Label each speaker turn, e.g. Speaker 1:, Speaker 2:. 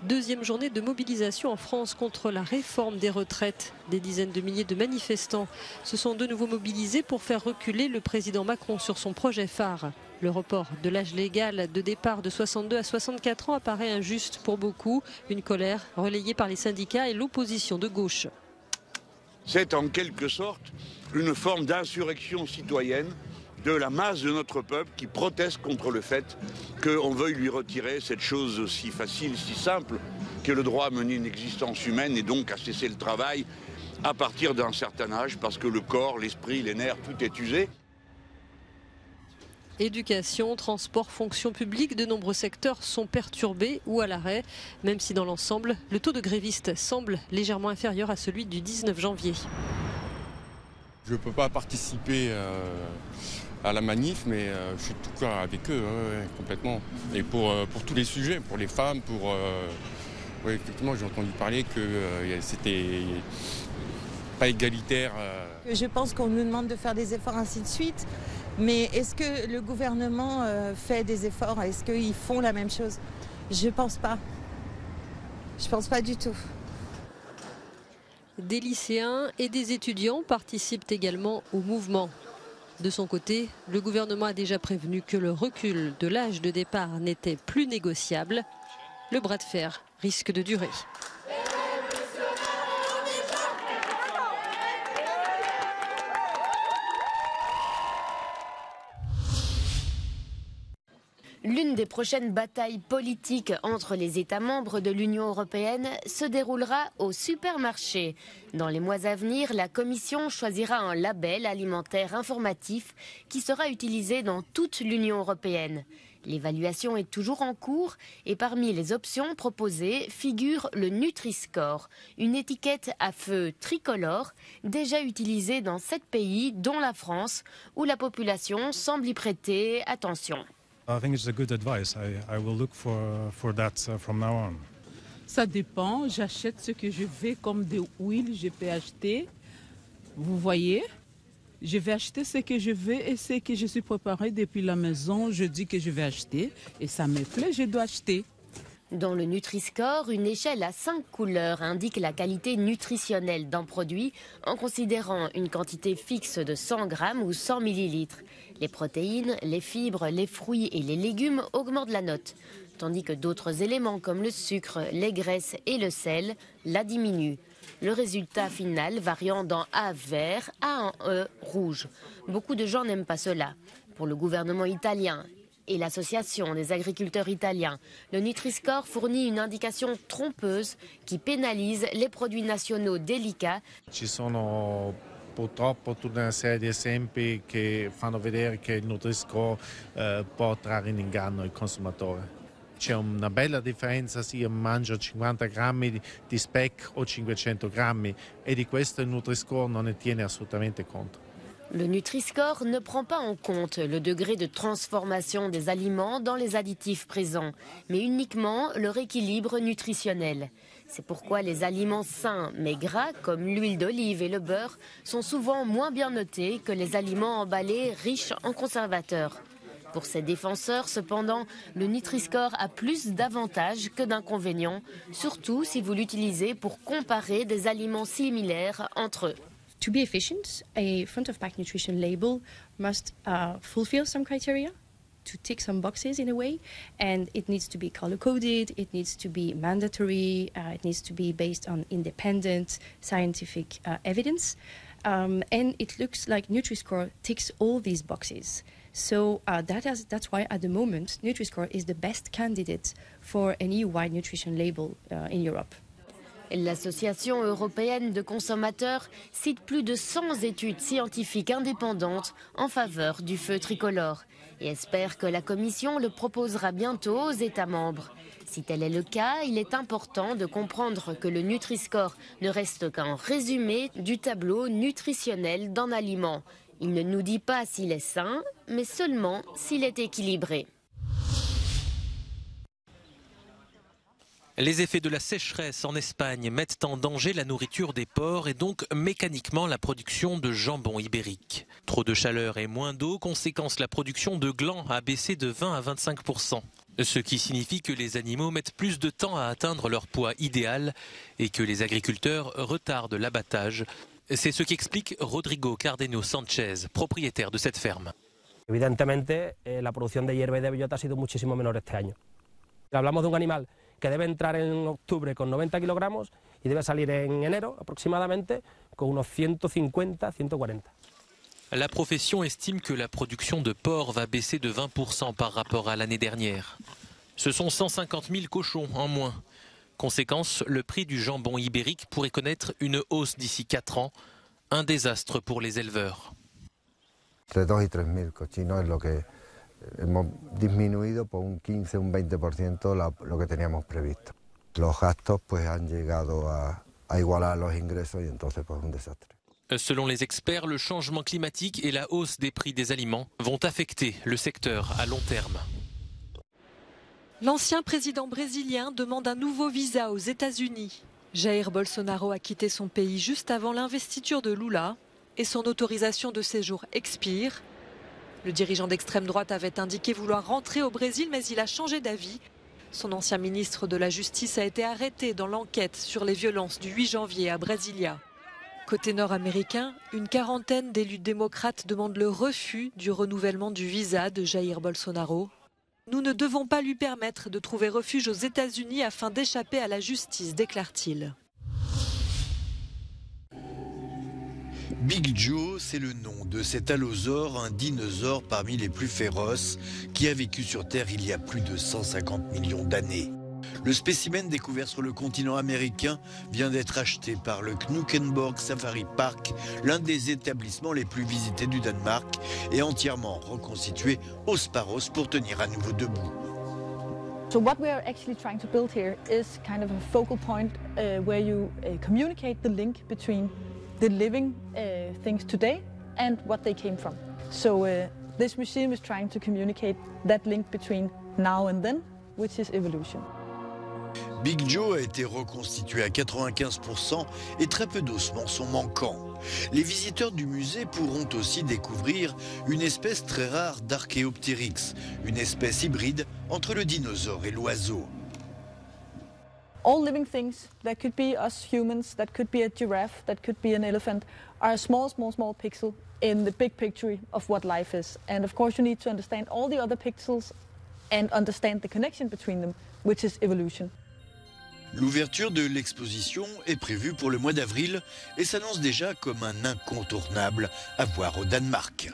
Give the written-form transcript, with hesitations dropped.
Speaker 1: Deuxième journée de mobilisation en France contre la réforme des retraites. Des dizaines de milliers de manifestants se sont de nouveau mobilisés pour faire reculer le président Macron sur son projet phare. Le report de l'âge légal de départ de 62 à 64 ans apparaît injuste pour beaucoup. Une colère relayée par les syndicats et l'opposition de gauche.
Speaker 2: C'est en quelque sorte une forme d'insurrection citoyenne de la masse de notre peuple qui proteste contre le fait qu'on veuille lui retirer cette chose si facile, si simple, que le droit à mener une existence humaine et donc à cesser le travail à partir d'un certain âge parce que le corps, l'esprit, les nerfs, tout est usé.
Speaker 1: Éducation, transport, fonction publique, de nombreux secteurs sont perturbés ou à l'arrêt, même si dans l'ensemble, le taux de grévistes semble légèrement inférieur à celui du 19 janvier.
Speaker 3: Je ne peux pas participer à la manif, mais je suis tout cœur avec eux, complètement. Et pour tous les sujets, pour les femmes, oui, effectivement, j'ai entendu parler que c'était pas égalitaire.
Speaker 4: Je pense qu'on nous demande de faire des efforts ainsi de suite, mais est-ce que le gouvernement fait des efforts? Est-ce qu'ils font la même chose? Je pense pas. Je pense pas du tout.
Speaker 1: Des lycéens et des étudiants participent également au mouvement. De son côté, le gouvernement a déjà prévenu que le recul de l'âge de départ n'était plus négociable. Le bras de fer risque de durer.
Speaker 5: L'une des prochaines batailles politiques entre les États membres de l'Union européenne se déroulera au supermarché. Dans les mois à venir, la Commission choisira un label alimentaire informatif qui sera utilisé dans toute l'Union européenne. L'évaluation est toujours en cours et parmi les options proposées figure le Nutri-Score, une étiquette à feu tricolore déjà utilisée dans 7 pays dont la France où la population semble y prêter attention.
Speaker 6: I think it's a good advice. I will look for that from now on.
Speaker 7: Ça dépend. J'achète ce que je veux, comme des huiles, je peux acheter. Vous voyez, je vais acheter ce que je veux et ce que je suis préparé depuis la maison. Je dis que je vais acheter et ça me plaît, je dois acheter.
Speaker 5: Dans le Nutri-Score, une échelle à 5 couleurs indique la qualité nutritionnelle d'un produit en considérant une quantité fixe de 100 grammes ou 100 millilitres. Les protéines, les fibres, les fruits et les légumes augmentent la note, tandis que d'autres éléments comme le sucre, les graisses et le sel la diminuent. Le résultat final variant d'un A vert à un E rouge. Beaucoup de gens n'aiment pas cela. Pour le gouvernement italien et l'association des agriculteurs italiens, le Nutri-Score fournit une indication trompeuse qui pénalise les produits nationaux délicats.
Speaker 8: Ci sono purtroppo tutta una serie di esempi che fanno vedere che il Nutri-Score può trarre in inganno il consumatore. C'è una bella differenza se io mangio 50 grammi di speck o 500 grammi e di questo il Nutri-Score non ne tiene assolutamente conto.
Speaker 5: Le Nutri-Score ne prend pas en compte le degré de transformation des aliments dans les additifs présents, mais uniquement leur équilibre nutritionnel. C'est pourquoi les aliments sains mais gras, comme l'huile d'olive et le beurre, sont souvent moins bien notés que les aliments emballés riches en conservateurs. Pour ses défenseurs, cependant, le Nutri-Score a plus d'avantages que d'inconvénients, surtout si vous l'utilisez pour comparer des aliments similaires entre eux.
Speaker 9: To be efficient, a front-of-pack nutrition label must fulfill some criteria, to tick some boxes in a way, and it needs to be color-coded, it needs to be mandatory, it needs to be based on independent scientific evidence, and it looks like Nutri-Score ticks all these boxes. So that's why at the moment Nutri-Score is the best candidate for an EU-wide nutrition label in Europe.
Speaker 5: L'Association européenne de consommateurs cite plus de 100 études scientifiques indépendantes en faveur du feu tricolore et espère que la Commission le proposera bientôt aux États membres. Si tel est le cas, il est important de comprendre que le Nutri-Score ne reste qu'un résumé du tableau nutritionnel d'un aliment. Il ne nous dit pas s'il est sain, mais seulement s'il est équilibré.
Speaker 10: Les effets de la sécheresse en Espagne mettent en danger la nourriture des porcs et donc mécaniquement la production de jambon ibérique. Trop de chaleur et moins d'eau, conséquence la production de glands a baissé de 20 à 25%. Ce qui signifie que les animaux mettent plus de temps à atteindre leur poids idéal et que les agriculteurs retardent l'abattage. C'est ce qu'explique Rodrigo Cardenio Sanchez, propriétaire de cette ferme.
Speaker 11: Evidentemente, la producción de hierba y de bellota ha sido muchísimo menor este año. Hablamos de un animal que debe entrar en octubre con 90 kilogramos y debe salir en enero aproximadamente con unos 150, 140.
Speaker 10: La profession estime que la production de porc va baisser de 20% par rapport à l'année dernière. Ce sont 150 000 cochons en moins. Conséquence, le prix du jambon ibérique pourrait connaître une hausse d'ici 4 ans. Un désastre pour les éleveurs.
Speaker 12: Entre 2 y 3 000 cochinos es lo que hemos disminuido por un 15, un 20% lo que teníamos previsto. Los gastos pues han llegado a igualar los ingresos y entonces pues un desastre.
Speaker 10: Selon les experts, le changement climatique et la hausse des prix des aliments vont affecter le secteur à long terme.
Speaker 1: L'ancien président brésilien demande un nouveau visa aux États-Unis. Jair Bolsonaro a quitté son pays juste avant l'investiture de Lula et son autorisation de séjour expire. Le dirigeant d'extrême droite avait indiqué vouloir rentrer au Brésil, mais il a changé d'avis. Son ancien ministre de la Justice a été arrêté dans l'enquête sur les violences du 8 janvier à Brasilia. Côté nord-américain, une quarantaine d'élus démocrates demandent le refus du renouvellement du visa de Jair Bolsonaro. Nous ne devons pas lui permettre de trouver refuge aux États-Unis afin d'échapper à la justice, déclare-t-il.
Speaker 13: Big Joe, c'est le nom de cet allosaure, un dinosaure parmi les plus féroces, qui a vécu sur Terre il y a plus de 150 millions d'années. Le spécimen découvert sur le continent américain vient d'être acheté par le Knuthenborg Safari Park, l'un des établissements les plus visités du Danemark, et entièrement reconstitué os par os pour tenir à nouveau debout.
Speaker 14: So what we are actually trying to build here is kind of a focal point where you communicate the link between the living things today and what they came from. So this museum is trying to communicate that link between now and then, which is evolution.
Speaker 13: Big Joe a été reconstitué à 95% et très peu d'ossements sont manquants. Les visiteurs du musée pourront aussi découvrir une espèce très rare d'Archaeopteryx, une espèce hybride entre le dinosaure et l'oiseau.
Speaker 14: All living things, that could be us humans, that could be a giraffe, that could be an elephant, are a small pixel in the big picture of what life is. And of course you need to understand all the other pixels and understand the connection between them, which is evolution.
Speaker 13: L'ouverture de l'exposition est prévue pour le mois d'avril et s'annonce déjà comme un incontournable à voir au Danemark.